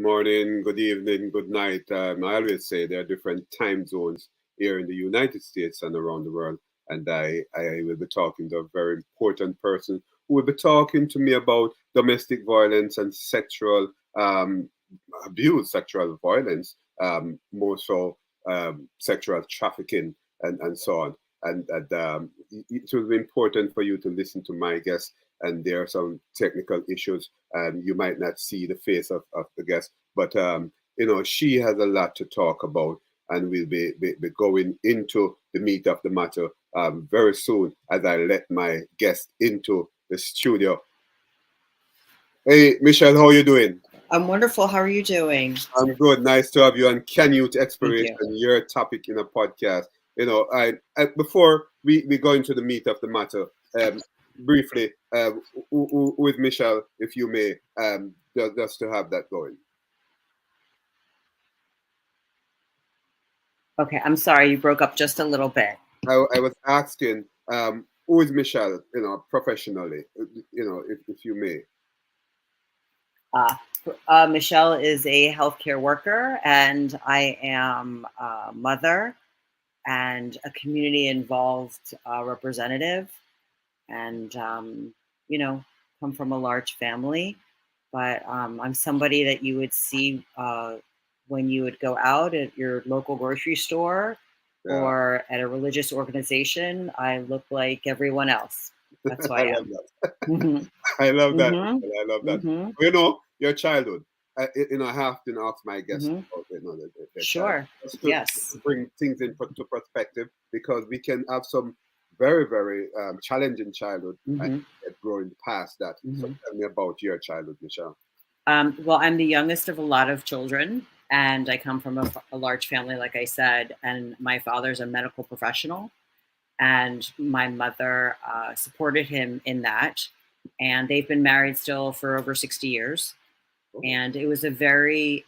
morning, good evening, good night. I always say there are different time zones here in the United States and around the world. And I will be talking to a very important person who will be talking to me about domestic violence and sexual abuse, sexual violence, more so sexual trafficking and so on. And it will be important for you to listen to my guest. And there are some technical issues. You might not see the face of the guest, but she has a lot to talk about, and we'll be going into the meat of the matter very soon as I let my guest into the studio. Hey, Michelle, how you doing? I'm wonderful. How are you doing? I'm good. Nice to have you on Canyouth Thank Exploration, you. your topic in a podcast. I before we go into the meat of the matter, briefly, with Michelle, if you may, just to have that going. Okay, I'm sorry, you broke up just a little bit. I was asking, who is Michelle, professionally, if you may. Uh, Michelle is a healthcare worker, and I am a mother and a community involved representative, and come from a large family. But I'm somebody that you would see when you would go out at your local grocery store Yeah, or at a religious organization. I look like everyone else. That's who I I love am. that. Hmm. I love that. Hmm. I love that. Hmm. Your childhood. I have to ask my guests Hmm. about their child, Sure. just to Yes. bring things into perspective, because we can have some very, very challenging childhood and Hmm. growing past that. So Hmm. tell me about your childhood, Michelle. Well, I'm the youngest of a lot of children, and I come from a large family, like I said. And my father's a medical professional, and my mother supported him in that. And they've been married still for over 60 years. Oh, And it was very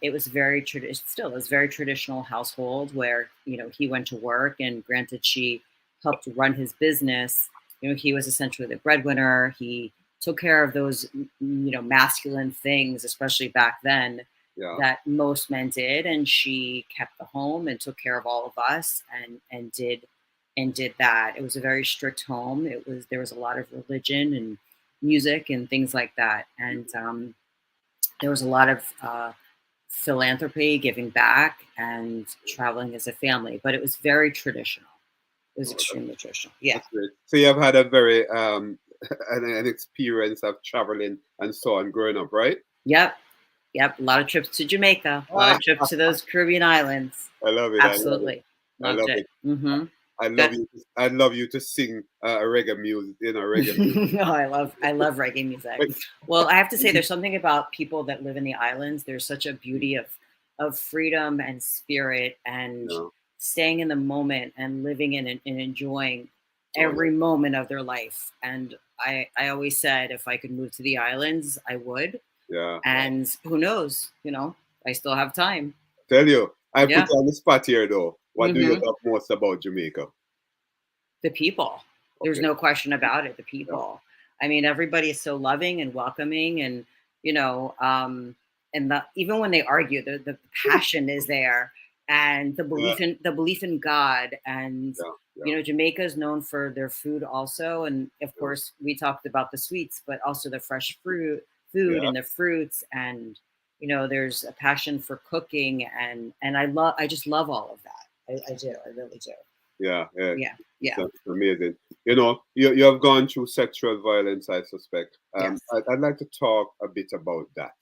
traditional household where, he went to work, and granted, she helped run his business. He was essentially the breadwinner. He took care of those, masculine things, especially back then, yeah. that most men did. And she kept the home and took care of all of us, and did that. It was a very strict home. There was a lot of religion and music and things like that. And there was a lot of philanthropy, giving back, and traveling as a family. But it was very traditional. It was Oh, extremely traditional. Yeah. that's great. So you have had a very an experience of traveling and so on growing up, right? Yep. Yep. A lot of trips to Jamaica. A lot Ah, of trips to those Caribbean islands. I love it. I love it. Absolutely I loved love it. it. Mm-hmm. I love Good. you. I love you to sing reggae music. Reggae music. No, I love reggae music. Well, I have to say, there's something about people that live in the islands. There's such a beauty of freedom and spirit, and Yeah. staying in the moment and living in it and enjoying Oh, every moment of their life. And I always said, if I could move to the islands, I would. yeah. And who knows? I still have time. Tell you, I put Yeah. you on the spot here though. What do you Hmm. love most about Jamaica? The people. There's Okay. no question about it. The Yeah. people. I mean, everybody is so loving and welcoming, and you know, um, even when they argue, the passion is there, and the Yeah. belief in God. And Yeah. Yeah. Jamaica is known for their food also, and of Yeah. course we talked about the sweets, but also the fresh food Yeah. and the fruits. And there's a passion for cooking, and I just love all of that. I do. I really do. Yeah. Yeah. Yeah. It's Yeah. amazing. You have gone through sexual violence, I suspect. Yes. I'd like to talk a bit about that.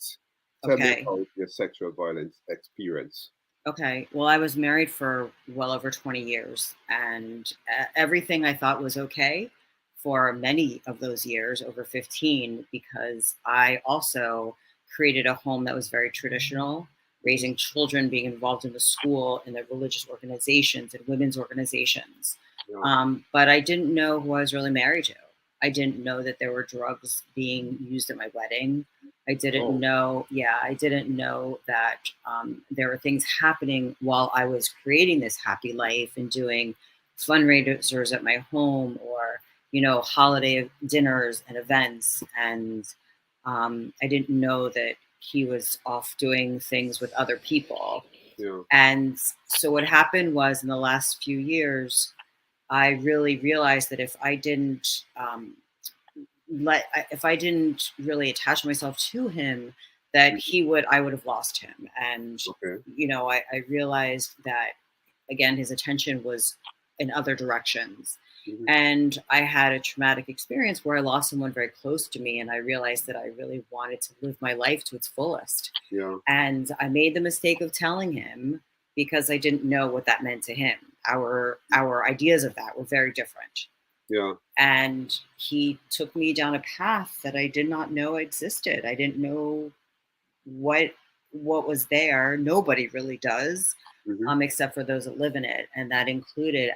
Tell me Okay. about your sexual violence experience. Okay. Well, I was married for well over 20 years, and everything I thought was okay for many of those years, over 15, because I also created a home that was very traditional, Mhm. raising children, being involved in the school, in the religious organizations and women's organizations. Yeah. But I didn't know who I was really married to. I didn't know that there were drugs being used at my wedding. I didn't Oh, know, yeah, I didn't know that there were things happening while I was creating this happy life and doing fundraisers at my home, or, holiday dinners and events. And I didn't know that he was off doing things with other people. Yeah. And so what happened was in the last few years, I really realized that if I didn't really attach myself to him, that Mhm. I would have lost him. And, Okay. I realized that again, his attention was in other directions. Hmm. And I had a traumatic experience where I lost someone very close to me, and I realized that I really wanted to live my life to its fullest. Yeah. And I made the mistake of telling him because I didn't know what that meant to him. Our ideas of that were very different. Yeah. And he took me down a path that I did not know existed. I didn't know what what was there. Nobody really does, Hmm. except for those that live in it, and that included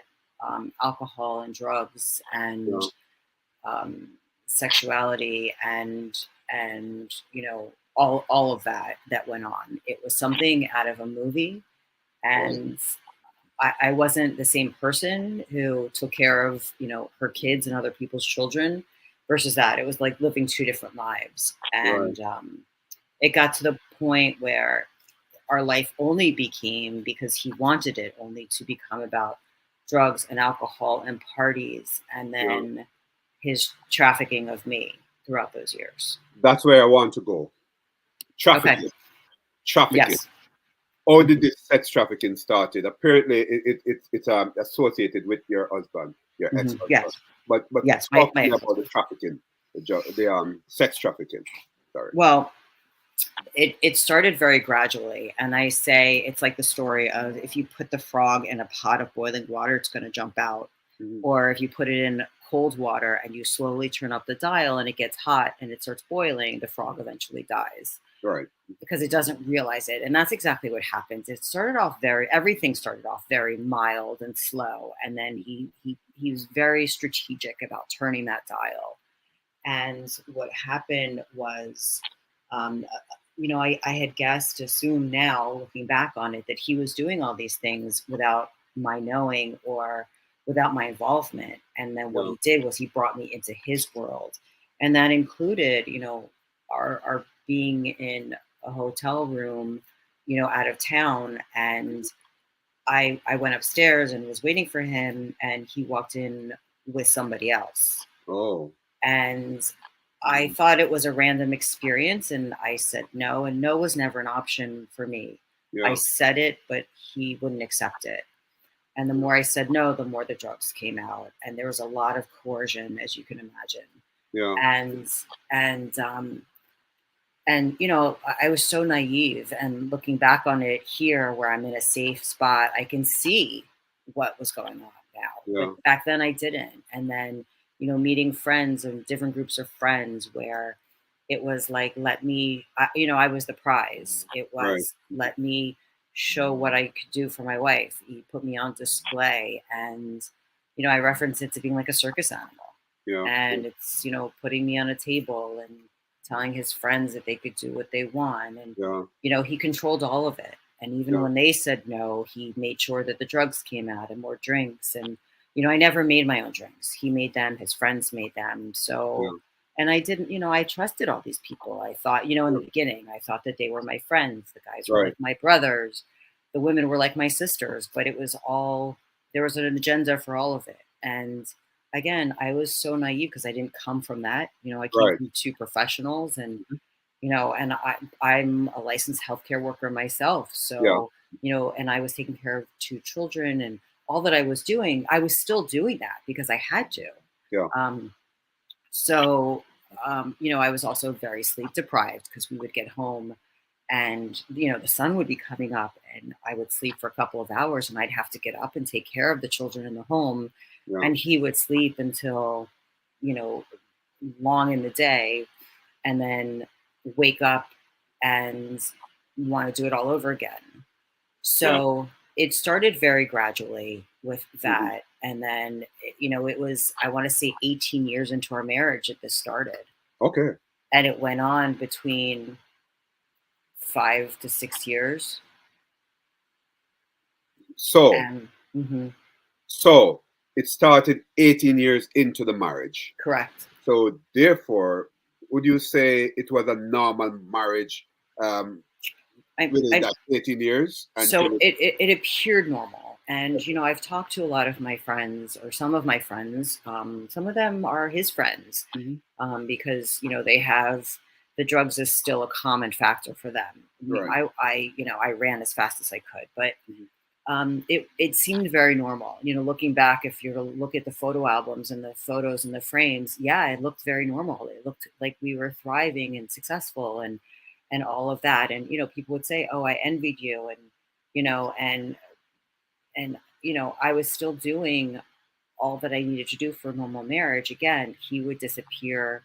alcohol and drugs Yeah. and um, sexuality and all of that went on. It was something out of a movie, Right. and I wasn't the same person who took care of her kids and other people's children versus that. It was like living two different lives, Right. and it got to the point where our life only became, because he wanted it only to become, about drugs and alcohol and parties, and Yeah. then his trafficking of me throughout those years. That's where I want to go. Okay. Trafficking. Trafficking. Yes. How did Hmm. this sex trafficking started? Apparently, it's associated with your husband, your Hmm. ex-husband. Yes. But Yes. talk to My me about the ex-husband. trafficking, the sex trafficking. Sorry. Well, it started very gradually, and I say it's like the story of, if you put the frog in a pot of boiling water, it's going to jump out, Hmm. or if you put it in cold water and you slowly turn up the dial and it gets hot and it starts boiling, the frog eventually dies Right. because it doesn't realize it. And that's exactly what happens. Everything started off very mild and slow, and then he was very strategic about turning that dial. And what happened was, um, I had guessed, assumed now, looking back on it, that he was doing all these things without my knowing or without my involvement. And then what Yeah. he did was he brought me into his world. And that included, our being in a hotel room, out of town. And I went upstairs and was waiting for him, and he walked in with somebody else. Oh. And I Mhm. thought it was a random experience, and I said no, and no was never an option for me. I Yeah. said it, but he wouldn't accept it. And the more I said no, the more the drugs came out, and there was a lot of coercion, as you can imagine. Yeah. And and I was so naive. And looking back on it here, where I'm in a safe spot, I can see what was going on now. But Yeah. back then, I didn't. And then, meeting friends and different groups of friends, where it was like, I was the prize. It Right. was, let me show what I could do for my wife. He put me on display. And, I reference it to being like a circus animal. Yeah. And it's, putting me on a table and telling his friends that they could do what they want. And, Yeah. he controlled all of it. And even Yeah. when they said no, he made sure that the drugs came out and more drinks. And, I never made my own drinks. He made them, his friends made them. So, Yeah. and I didn't, I trusted all these people. I thought, in the Yeah. beginning, I thought that they were my friends. The guys were Right. like my brothers. The women were like my sisters. But it was all, there was an agenda for all of it. And again, I was so naive because I didn't come from that. I came Right. from two professionals, and Mhm. and I'm a licensed healthcare worker myself. Yeah. So, and I was taking care of two children, and all that I was doing, I was still doing that because I had to. Yeah. Um, so, I was also very sleep deprived because we would get home and, the sun would be coming up, and I would sleep for a couple of hours, and I'd have to get up and take care of the children in the home. Yeah. And he would sleep until, you know, long in the day, and then wake up and want to do it all over again. Yeah. So it started very gradually with Hmm. that. And then, it was, I want to say, 18 years into our marriage that this started. Okay. And it went on between 5 to 6 years. So, And mhm, so it started 18 years into the marriage. correct. So, therefore, would you say it was a normal marriage um, within I that 18 years so until it appeared normal, and I've talked to a lot of my friends, or some of my friends. Some of them are his friends, Mhm. because they have the drugs is still a common factor for them. Right. I ran as fast as I could, but Mhm. it seemed very normal. Looking back, if you look at the photo albums and the photos and the frames, yeah, it looked very normal. It looked like we were thriving and successful, and all of that. And people would say, "Oh, I envied you," and I was still doing all that I needed to do for a normal marriage. Again, he would disappear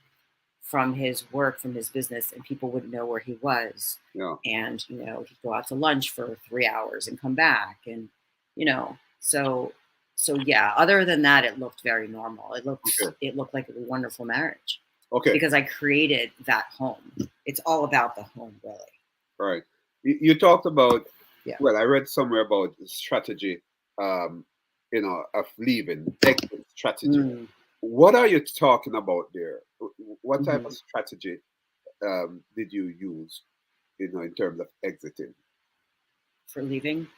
from his work, from his business, and people wouldn't know where he was. Yeah. And he'd go out to lunch for 3 hours and come back, and so yeah. Other than that, it looked very normal. Okay. It looked like a wonderful marriage Okay. because I created that home. It's all about the home, really. Right. You talked about, Yeah. well, I read somewhere about strategy, um, of leaving, exit strategy. Mm. What are you talking about there? What type of Hmm. strategy did you use, in terms of exiting? For leaving.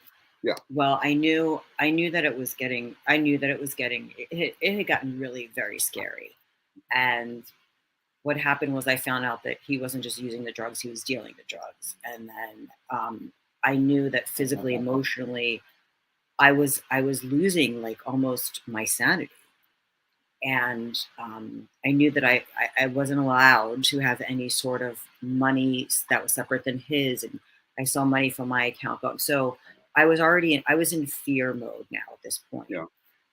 Yeah. Well, I knew that it was getting. I knew that it had gotten really very scary. And what happened was I found out that he wasn't just using the drugs; he was dealing the drugs. And then I knew that physically, emotionally, I was losing like almost my sanity. And I knew that I wasn't allowed to have any sort of money that was separate than his, and I saw money from my account go. So I was in fear mode now at this point. Yeah.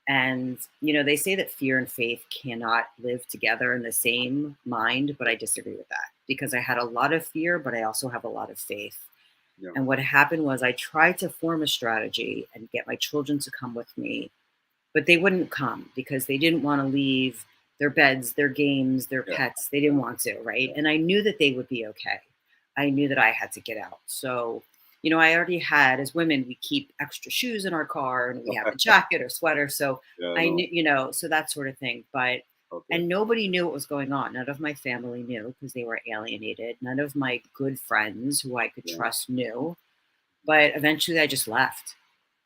And they say that fear and faith cannot live together in the same mind, but I disagree with that because I had a lot of fear, but I also have a lot of faith. Yeah. And what happened was I tried to form a strategy and get my children to come with me, but they wouldn't come because they didn't want to leave their beds, their games, their Yeah. pets. They didn't want to, right? And I knew that they would be okay. I knew that I had to get out. So, I already had, as women, we keep extra shoes in our car and we have a jacket or sweater. So Yeah. I No. knew, so that sort of thing. But, Okay. and nobody knew what was going on. None of my family knew because they were alienated. None of my good friends who I could Yeah. trust knew. But eventually I just left.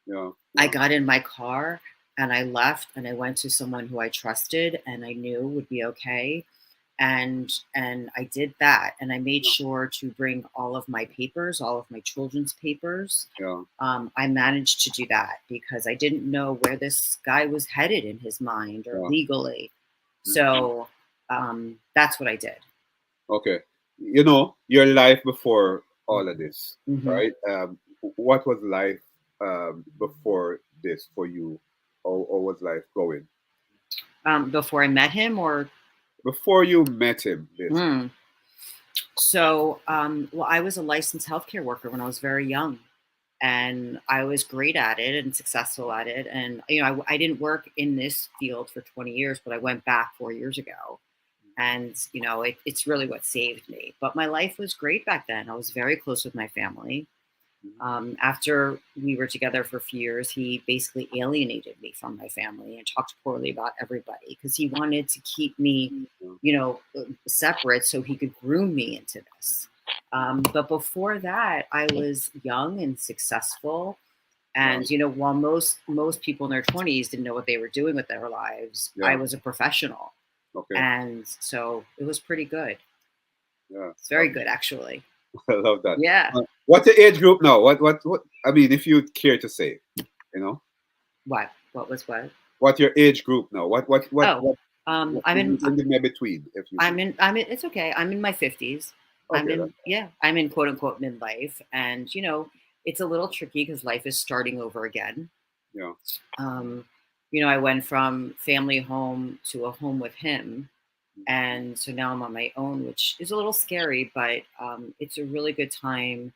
Yeah. I Yeah. got in my car and I left and I went to someone who I trusted and I knew would be okay. And I did that, and I made sure to bring all of my papers, all of my children's papers. Yeah. I managed to do that because I didn't know where this guy was headed in his mind or Yeah. legally. Mhm. So that's what I did. Okay. Your life before all of this, Hmm. right? What was life before this for you, or was life going Before I met him, or before you met him? This. mm. So, well, I was a licensed healthcare worker when I was very young, and I was great at it and successful at it. And I didn't work in this field for 20 years, but I went back 4 years ago, and it's really what saved me. But my life was great back then. I was very close with my family. Mhm. After we were together for a few years, he basically alienated me from my family and talked poorly about everybody because he wanted to keep me, separate so he could groom me into this. But before that, I was young and successful. Right. And while most people in their 20s didn't know what they were doing with their lives, I Yeah. was a professional, Okay. and so it was pretty good. Yeah. It's very good, actually. I love that. Yeah. What's the age group now? What? I mean, if you care to say, you know, What? What was what? what's your age group now? Oh, What I'm you in. can give me between, if you can. I'm in. It's okay. I'm in my 50s. I'm Okay. in. Yeah. I'm in quote unquote midlife, and it's a little tricky because life is starting over again. Yeah. Um, I went from family home to a home with him, and so now I'm on my own, which is a little scary, but it's a really good time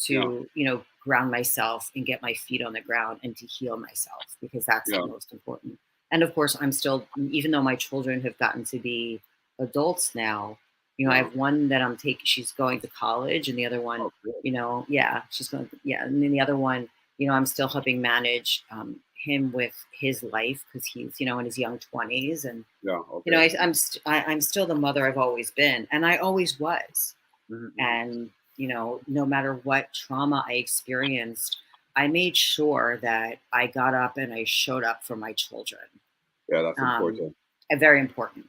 Yeah. to ground myself and get my feet on the ground and to heal myself because that's the Yeah. most important. And of course, I'm still, even though my children have gotten to be adults now, I Yeah. have one that I'm taking, she's going to college, and the other one, Okay. yeah, she's going, yeah, and then the other one, I'm still helping manage him with his life because he's in his young 20s. And Yeah. Okay. I'm still the mother I've always been, and I always was. Mhm. And no matter what trauma I experienced, I made sure that I got up and I showed up for my children. Yeah, that's Um, important. Very important.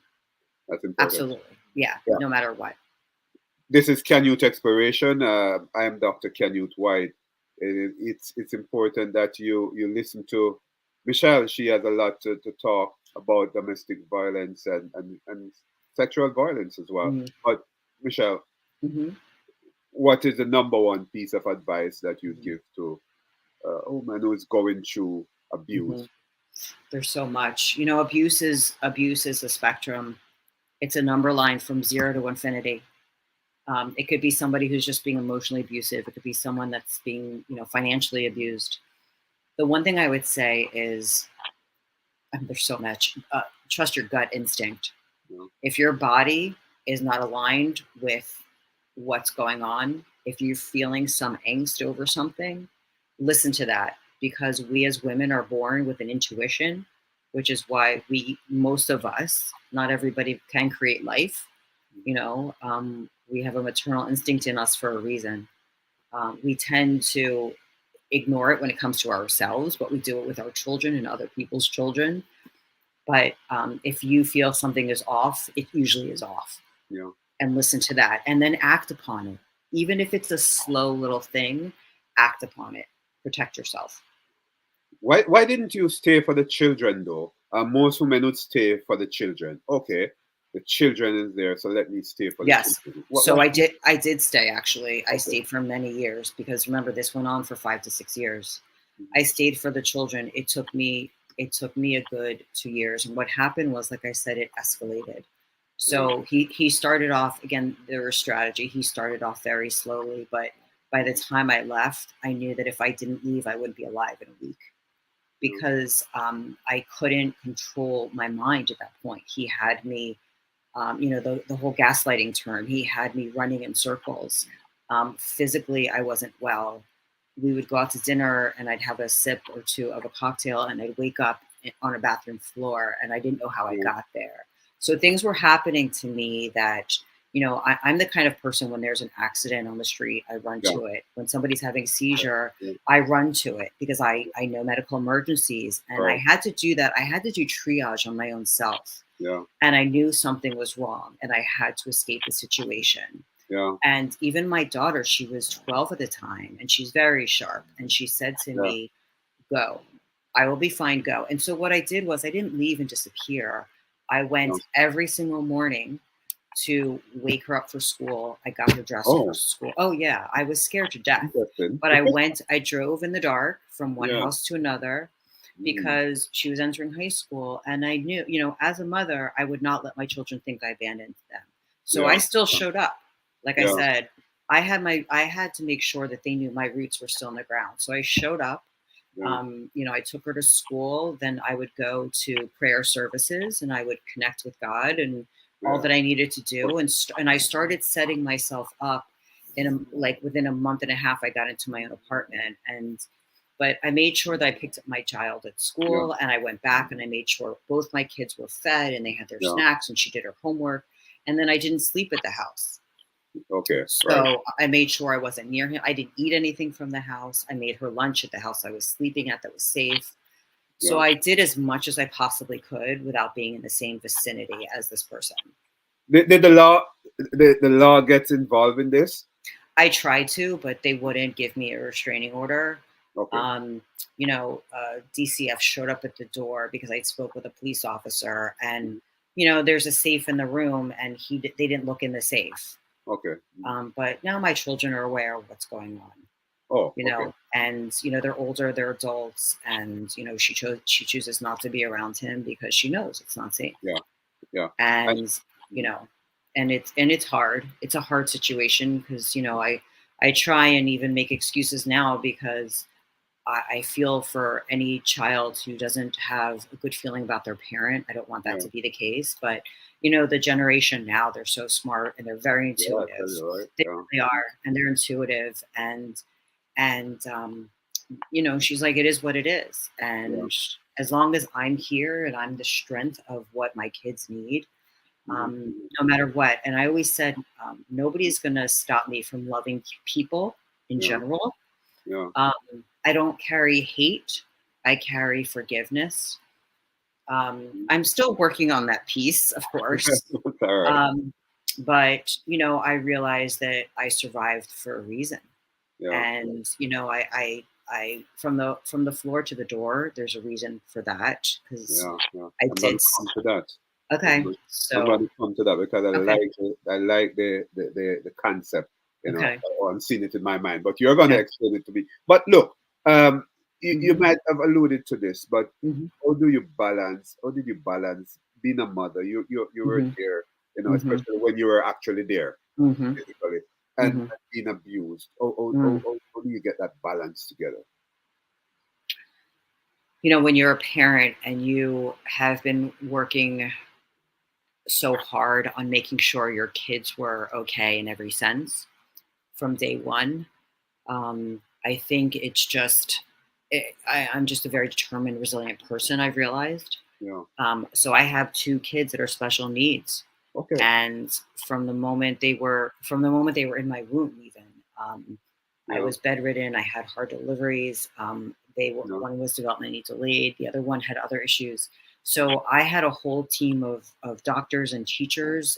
That's important. Absolutely. Yeah. Yeah. No matter what. This is Canyouth Exploration. I am Dr. Canyouth White. It's important that you listen to Michelle. She has a lot to talk about domestic violence and sexual violence as well. Mm-hmm. But Michelle, Mm-hmm. what is the number one piece of advice that you'd Mm-hmm. give to a woman who is going through Mm-hmm. abuse? There's so much. Abuse is a spectrum. It's a number line from 0 to infinity. It could be somebody who's just being emotionally abusive. It could be someone that's being, financially abused. The one thing I would say is, there's so much. Trust your gut instinct. You know? If your body is not aligned with what's going on, if you're feeling some angst over something, listen to that, because we as women are born with an intuition, which is why most of us, not everybody can create life. We have a maternal instinct in us for a reason. We tend to ignore it when it comes to ourselves, but we do it with our children and other people's children. But if you feel something is off, it usually is off. Yeah. And listen to that and then act upon it. Even if it's a slow little thing, act upon it. Protect yourself. Why didn't you stay for the children though? Most women would stay for the children. Okay, the children is there, so let me stay for the Yes. children. So I did stay actually. I Okay. stayed for many years because remember this went on for 5 to 6 years. I Mhm. stayed for the children. It took me a good 2 years, and what happened was, like I said, it escalated. Yeah. So he started off, again, there was strategy. He started off very slowly, but by the time I left, I knew that if I didn't leave, I wouldn't be alive in a week, Yeah. because I couldn't control my mind at that point. He had me, the whole gaslighting term. He had me running in circles. Physically, I wasn't well. We would go out to dinner, and I'd have a sip or two of a cocktail, and I'd wake up on a bathroom floor, and I didn't know how I Yeah. got there. So things were happening to me that, I'm the kind of person, when there's an accident on the street, I run Yeah. to it. When somebody's having a seizure, Yeah. I run to it because I know medical emergencies, and I Right. had to do that. I had to do triage on my own self, Yeah. and I knew something was wrong, and I had to escape the situation. Yeah. And even my daughter, she was 12 at the time, and she's very sharp. And she said to Yeah. me, "Go. I will be fine. Go." And so what I did was I didn't leave and disappear. I Yeah. went every single morning to wake her up for school. I got her dressed for Oh, school. Oh, yeah. I was scared to death. interesting. But I drove in the dark from one Yeah. house to another Mm. because she was entering high school. And I knew, as a mother, I would not let my children think I abandoned them. So Yeah. I still Yeah. showed up. Like I Yeah. said, I had to make sure that they knew my roots were still in the ground. So I showed up. Yeah. I took her to school. Then I would go to prayer services and I would connect with God and all Yeah. that I needed to do. And I started setting myself up within a month and a half, I got into my own apartment. But I made sure that I picked up my child at Yeah. school and I went back and I made sure both my kids were fed and they had their Yeah. snacks and she did her homework. And then I didn't sleep at the house. Okay. Right. So I made sure I wasn't near him. I didn't eat anything from the house. I made her lunch at the house I was sleeping at that was safe. So Yeah. I did as much as I possibly could without being in the same vicinity as this person. Did the law gets involved in this? I tried to, but they wouldn't give me a restraining order. Okay. DCF showed up at the door because I spoke with a police officer, and there's a safe in the room, and they didn't look in the safe. Okay. But now my children are aware of what's going on. Oh. Okay. And they're older, they're adults, and she chooses not to be around him because she knows it's not safe. Yeah. Yeah. And and it's hard. It's a hard situation because I try and even make excuses now because I feel for any child who doesn't have a good feeling about their parent. I don't want that Yeah. to be the case, but the generation now, they're so smart and they're very Yeah. I intuitive. tell you, right? They Yeah. really are, and they're intuitive, and she's like, it is what it is, Yeah. and as long as I'm here and I'm the strength of what my kids need, no matter what. And I always said, nobody's going to stop me from loving people in yeah, general. yeah. I don't carry hate. I carry forgiveness. I'm still working on that piece, of course. All right. Um, but, I realized that I survived for a reason. Yeah, And, I from the floor to the door, there's a reason for that because yeah, yeah. I I'm did. gonna come to that. I'm Okay. gonna, I'm So, gonna come to that because okay. I like the concept, Okay. or I'm seeing it in my mind. But you're gonna Yeah. explain it to me. But look, you Hmm. might have alluded to this, but Hmm. how do you balance? How did you balance being a mother? You were Hmm. there, Hmm. especially when you were actually there Hmm. physically, and Hmm. being abused. How do you get that balance together? When you're a parent and you have been working so hard on making sure your kids were okay in every sense from day one, I think it's just, I'm just a very determined, resilient person, I've realized. Yeah. So I have two kids that are special needs. Okay. And from the moment they were in my womb, even, I Yeah. was bedridden. I had hard deliveries. Yeah. One was developmentally delayed. The other one had other issues. So I had a whole team of doctors and teachers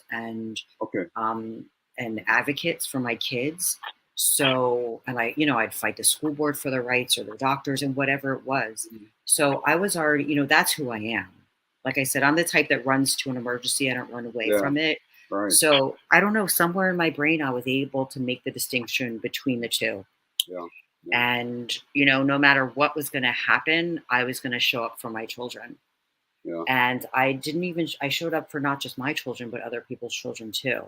Okay. um, and advocates for my kids. So, and I'd fight the school board for their rights or the doctors and whatever it was. Mm. So I was already, that's who I am. Like I said, I'm the type that runs to an emergency. I don't run away Yeah. from it. Right. So I don't know, somewhere in my brain, I was able to make the distinction between the two. Yeah. Yeah. And, no matter what was going to happen, I was going to show up for my children. Yeah. And I showed up for not just my children, but other people's children too. Yeah.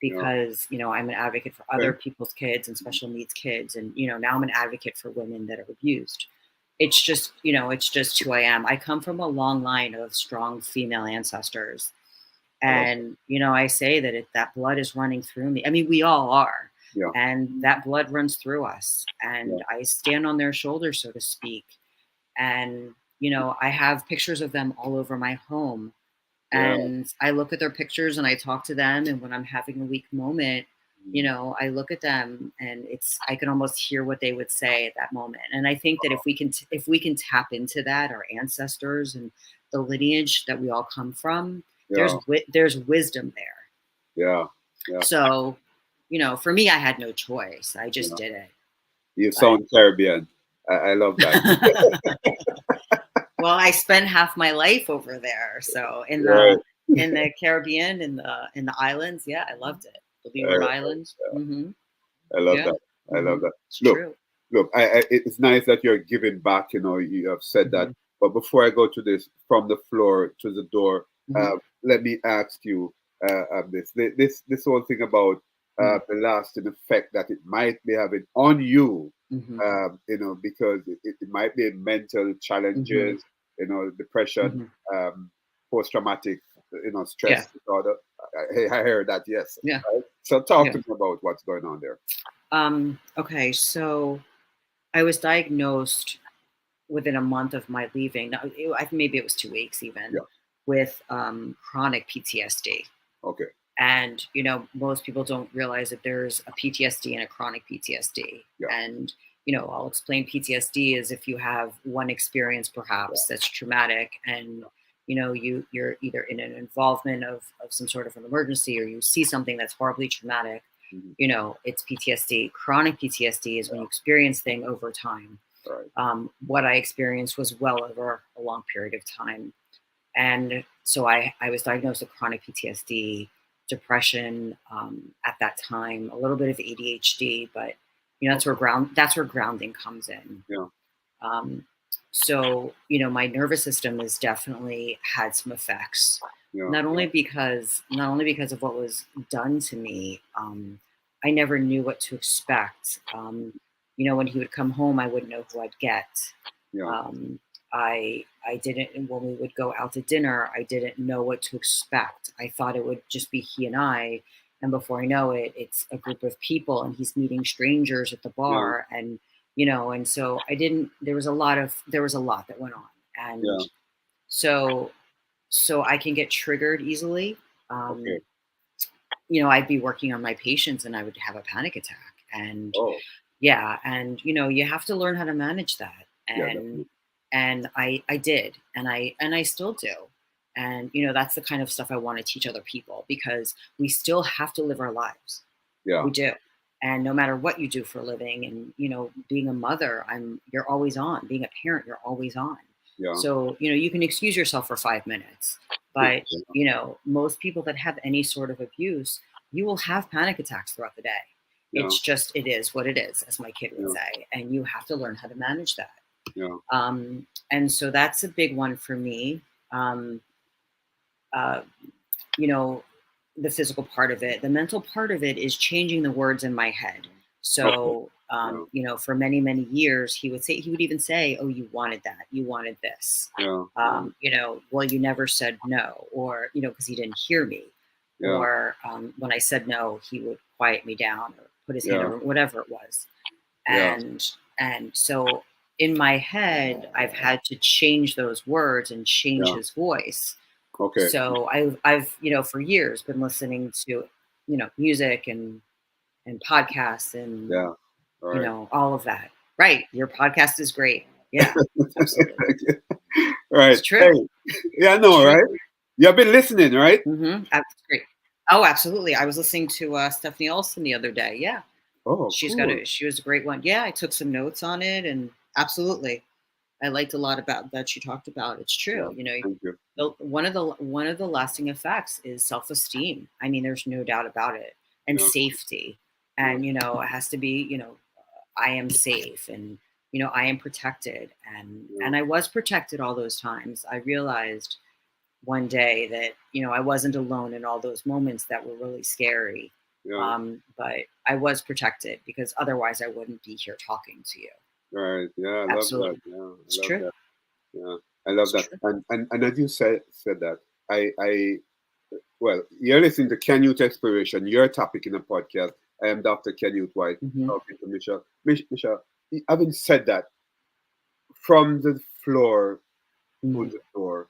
Because, I'm an advocate for other Okay. people's kids and special needs kids. And, now I'm an advocate for women that are abused. It's just who I am. I come from a long line of strong female ancestors. I love that. And, I say that that blood is running through me. I mean, we all are. Yeah. And that blood runs through us. Yeah. And I stand on their shoulders, so to speak. And, I have pictures of them all over my home. Yeah. And I look at their pictures and I talk to them. And when I'm having a weak moment, Mm. I look at them and I can almost hear what they would say at that moment. And I think that if we can tap into that, our ancestors and the lineage that we all come from, Yeah. there's wisdom there. Yeah. Yeah. So, for me, I had no choice. I just Yeah. did it. You But sound Caribbean. I love that. well, I spent half my life over there. So in Right. the Caribbean, in the islands, yeah, I loved it. The Leeward Uh, Islands. Hmm. I love Yeah. that. I love Hmm. that. It's Look, true. look. It's nice that you're giving back. You have said that. Hmm. But before I go to this, from the floor to the door, Hmm. let me ask you this whole thing about the lasting effect that it might be having on you. Hmm. Because it might be mental Hmm. challenges. Depression, Hmm. post traumatic, Yeah. stress disorder. I heard that. Yes. Yeah. Right? So talk Yeah. to me about what's going on there. Okay. So I was diagnosed within a month of my leaving. Now, I think maybe it was 2 weeks even, Yeah. with chronic PTSD. Okay. And, most people don't realize that there's a PTSD and a chronic PTSD. Yeah. And, I'll explain PTSD is if you have one experience Yeah. perhaps that's traumatic and, you're either in an involvement of some sort of an emergency or you see something that's horribly traumatic, Mhm. it's PTSD. Chronic PTSD is when you experience thing over time. Right. What I experienced was well over a long period of time. And so I was diagnosed with chronic PTSD, depression at that time, a little bit of ADHD, but Okay. that's where grounding comes in. Yeah. Um, so my nervous system has definitely had some effects, Yeah. not only because of what was done to me. I never knew what to expect. When he would come home, I wouldn't know who I'd get. Yeah. Um, I didn't when we would go out to dinner, I didn't know what to expect. I thought it would just be he and I, and before I know it, it's a group of people and he's meeting strangers at the Yeah. bar and so I didn't there was a lot that went on. And Yeah. so I can get triggered easily. Um, Okay. I'd be working on my patients and I would have a panic attack. And Oh, yeah, and you have to learn how to manage that. yeah, And definitely. I did, and I still do. And that's the kind of stuff I want to teach other people, because we still have to live our lives. Yeah, We do. And no matter what you do for a living, and being a mother, you're always on. Being a parent, you're always on. yeah, So, you can excuse yourself for 5 minutes, but most people that have any sort of abuse, you will have panic attacks throughout the day. yeah, It is what it is, as my kid would yeah, say, and you have to learn how to manage that. yeah, And so that's a big one for me. Um, uh, you know, the physical part of it. The mental part of it is changing the words in my head. okay, So, yeah, for many, many years, he would even say, "Oh, you wanted that. You wanted this." yeah, yeah, Well, you never said no, or because he didn't hear me, yeah, or when I said no, he would quiet me down or put his hand yeah, over whatever it was, yeah, and so in my head, I've had to change those words and change yeah, his voice. okay, So I've for years been listening to music and podcasts and yeah, all right. all of that. Right, your podcast is great. Yeah, absolutely. Thank you. Right. It's true. Hey, yeah, I It's know, true. right? You have been listening, right? That's great. Oh, absolutely. I was listening to Stephanie Olson the other day. Yeah, Oh, cool. she was a great one. Yeah, I took some notes on it, and absolutely. I liked a lot about that she talked about. It's Yeah, true. thank you. One of the lasting effects is self-esteem. I mean, there's no doubt about it, and Yeah, safety. yeah, And it has to be. I am safe, and I am protected, yeah, and I was protected all those times. I realized one day that I wasn't alone in all those moments that were really scary. yeah. But I was protected, because otherwise I wouldn't be here talking to you. Right. Yeah, I love that. Absolutely, Yeah, I it's love true. that. Yeah, I love It's that. true. And as you said that, I well, you're listening to Canyouth Exploration, your topic in the podcast. I am Dr. Canyouth White, Hmm. talking to Michelle. Michelle, having said that, from the floor to Hmm. the door,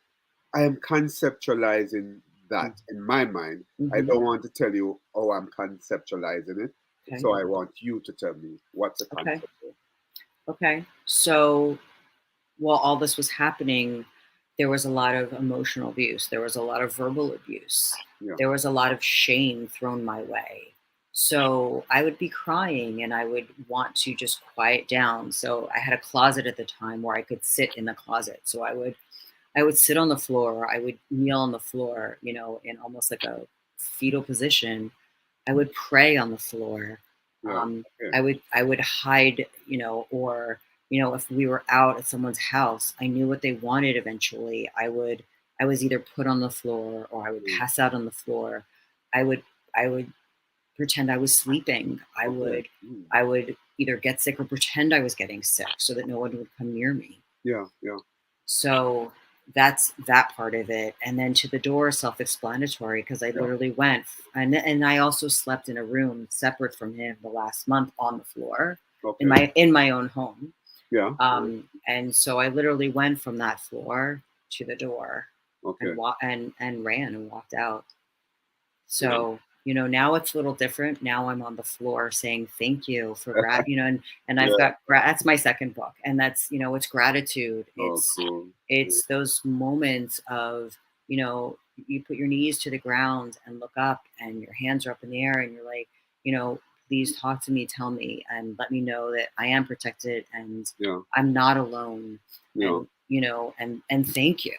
I am conceptualizing that in my mind. I Hmm. don't want to tell you how I'm conceptualizing it. Okay. So I want you to tell me what's the Okay. concept there. Okay. So while all this was happening, there was a lot of emotional abuse. There was a lot of verbal abuse. Yeah. There was a lot of shame thrown my way. So I would be crying and I would want to just quiet down. So I had a closet at the time where I could sit in the closet. So I would sit on the floor. I would kneel on the floor, in almost like a fetal position. I would pray on the floor. Yeah. Okay. I would hide, or if we were out at someone's house, I knew what they wanted eventually. I was either put on the floor or I would Mm, pass out on the floor. I would pretend I was sleeping. I okay. would Mm. I would either get sick or pretend I was getting sick so that no one would come near me. Yeah. Yeah. So that's that part of it. And then to the door, self-explanatory, because I Yeah. literally went, and I also slept in a room separate from him the last month on the floor in Okay. my own home. Yeah. And so I literally went from that floor to the door Okay. and and ran and walked out. Yeah. So, now it's a little different. Now I'm on the floor saying thank you for and I've Yeah. got that's my second book, and that's it's gratitude. Oh, It's cool. Cool. it's those moments of you put your knees to the ground and look up, and your hands are up in the air, and you're like, please talk to me, tell me, and let me know that I am protected and Yeah. I'm not alone, Yeah. and and thank you.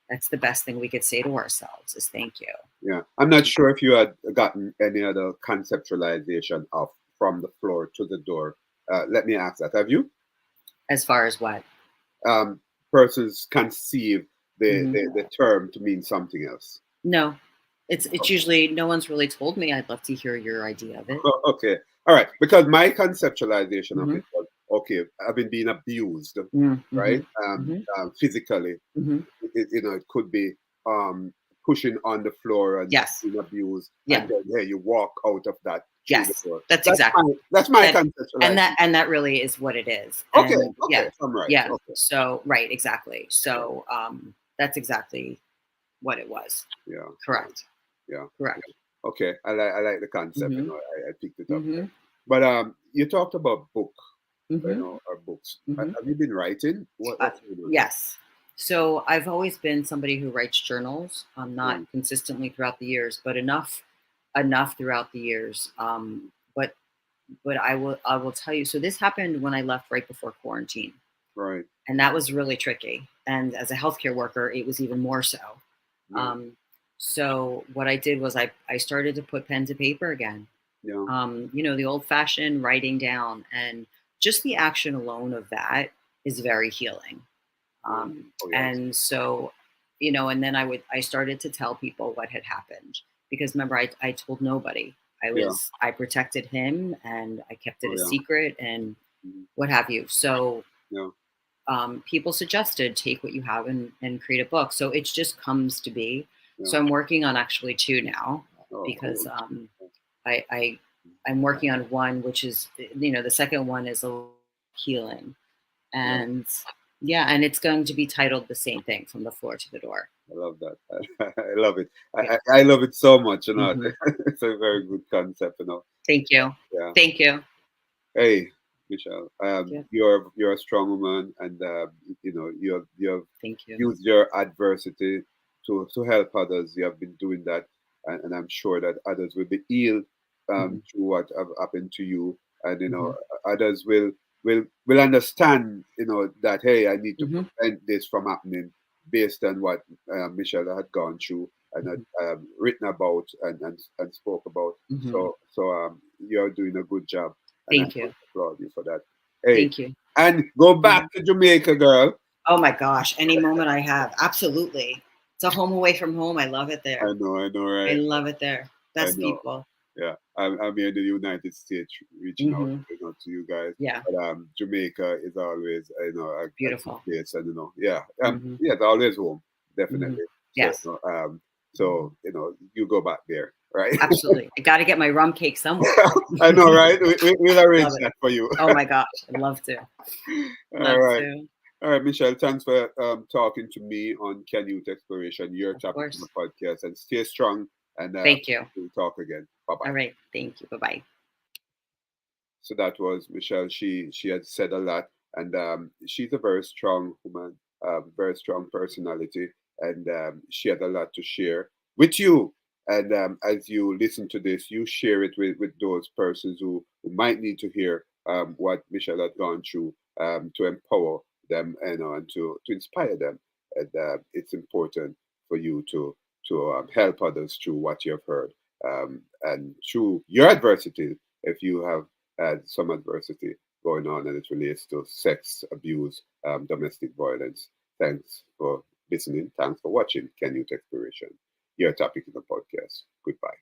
That's the best thing we could say to ourselves is thank you. Yeah. I'm not sure if you had gotten any other conceptualization of from the floor to the door. Let me ask that. Have you? As far as what? Um, Persons conceive Mhm. the term to mean something else. No. It's usually no one's really told me. I'd love to hear your idea of it. Okay. All right. Because my conceptualization of Mhm. it was okay, I've been being abused, Mm, right? mhm. Mhm. Physically. Mhm. It could be um, pushing on the floor and Yes. being abused. Yeah. And then, yeah, you walk out of that through the Yes. door. That's exactly. That's my And conceptualization. and that really is what it is. Okay. And Okay. yeah. I'm right. Yeah. Okay. So right, exactly. Yeah. So that's exactly what it was. Yeah. Yeah. Correct. Yeah. Correct. Yeah. Okay. I like the concept. Mm-hmm. I picked it up. Mm-hmm. But you talked about book, Mm-hmm. or books. Mm-hmm. Have you been writing? Uh, What's going on? yes. So I've always been somebody who writes journals, not Yeah. consistently throughout the years, but enough throughout the years. But I will tell you. So this happened when I left right before quarantine, Right. and that was really tricky. And as a healthcare worker, it was even more so. Yeah. Um, so what I did was I started to put pen to paper again. Yeah. The old fashioned writing down, and just the action alone of that is very healing. Yeah. Oh yes. And so, and then I started to tell people what had happened, because remember, I told nobody. Yeah. I protected him, and I kept it Oh a yeah. secret, and Mhm. what have you. So Yeah. people suggested take what you have and create a book. So it just comes to be. Yeah. So I'm working on actually two now, Oh because cool. I, I I'm working on one, which is, the second one is a healing, Yeah. and yeah, and it's going to be titled the same thing, From the Floor to the Door. I love that. I love it. Yeah. I love it so much. Hmm. It's a very good concept. Thank you. Yeah. Thank you. Hey, Michelle, Yeah. you're a strong woman, and you have Thank you. used your adversity to help others. You have been doing that, and I'm sure that others will be healed Hmm. through what have happened to you, and Hmm. others will understand, that hey, I need to Hmm. prevent this from happening based on what Michelle had gone through and had written about and spoke about. Hmm. So you're doing a good job, and I Thank want you. to applaud you for that. Hey, Thank you. and go Mhm. back to Jamaica, girl. Oh my gosh, any moment I have, absolutely. It's a home away from home. I love it there. I know, I right? love it there. I Best know. people. Yeah, I'm here in the United States, reaching out, Hmm. to you guys. Yeah, But Jamaica is always, a good beautiful. place, and yeah, Hmm. yeah, it's always home, Hmm. definitely. So, Yes, you go back there, right? absolutely. I got to get my rum cake somewhere. I know, right? We'll arrange Love it. that for you. Oh my gosh, I'd love to. All Love right. to. All right, Michelle, thanks for talking to me on Canyouth Exploration, your Of topic on the course. podcast, and stay strong, and Thank you. we'll talk again. Bye bye. All right. Thank you. Bye bye. So that was Michelle. She had said a lot, and she's a very strong woman, very strong personality, and she had a lot to share with you. And as you listen to this, you share it with those persons who might need to hear what Michelle had gone through, to empower them, and to inspire them. And it's important for you to help others through what you have heard, and through your adversity. If you have had some adversity going on and it relates to sex abuse, domestic violence. Thanks for listening. Thanks for watching Canyouth Exploration, your topic in the podcast. Goodbye.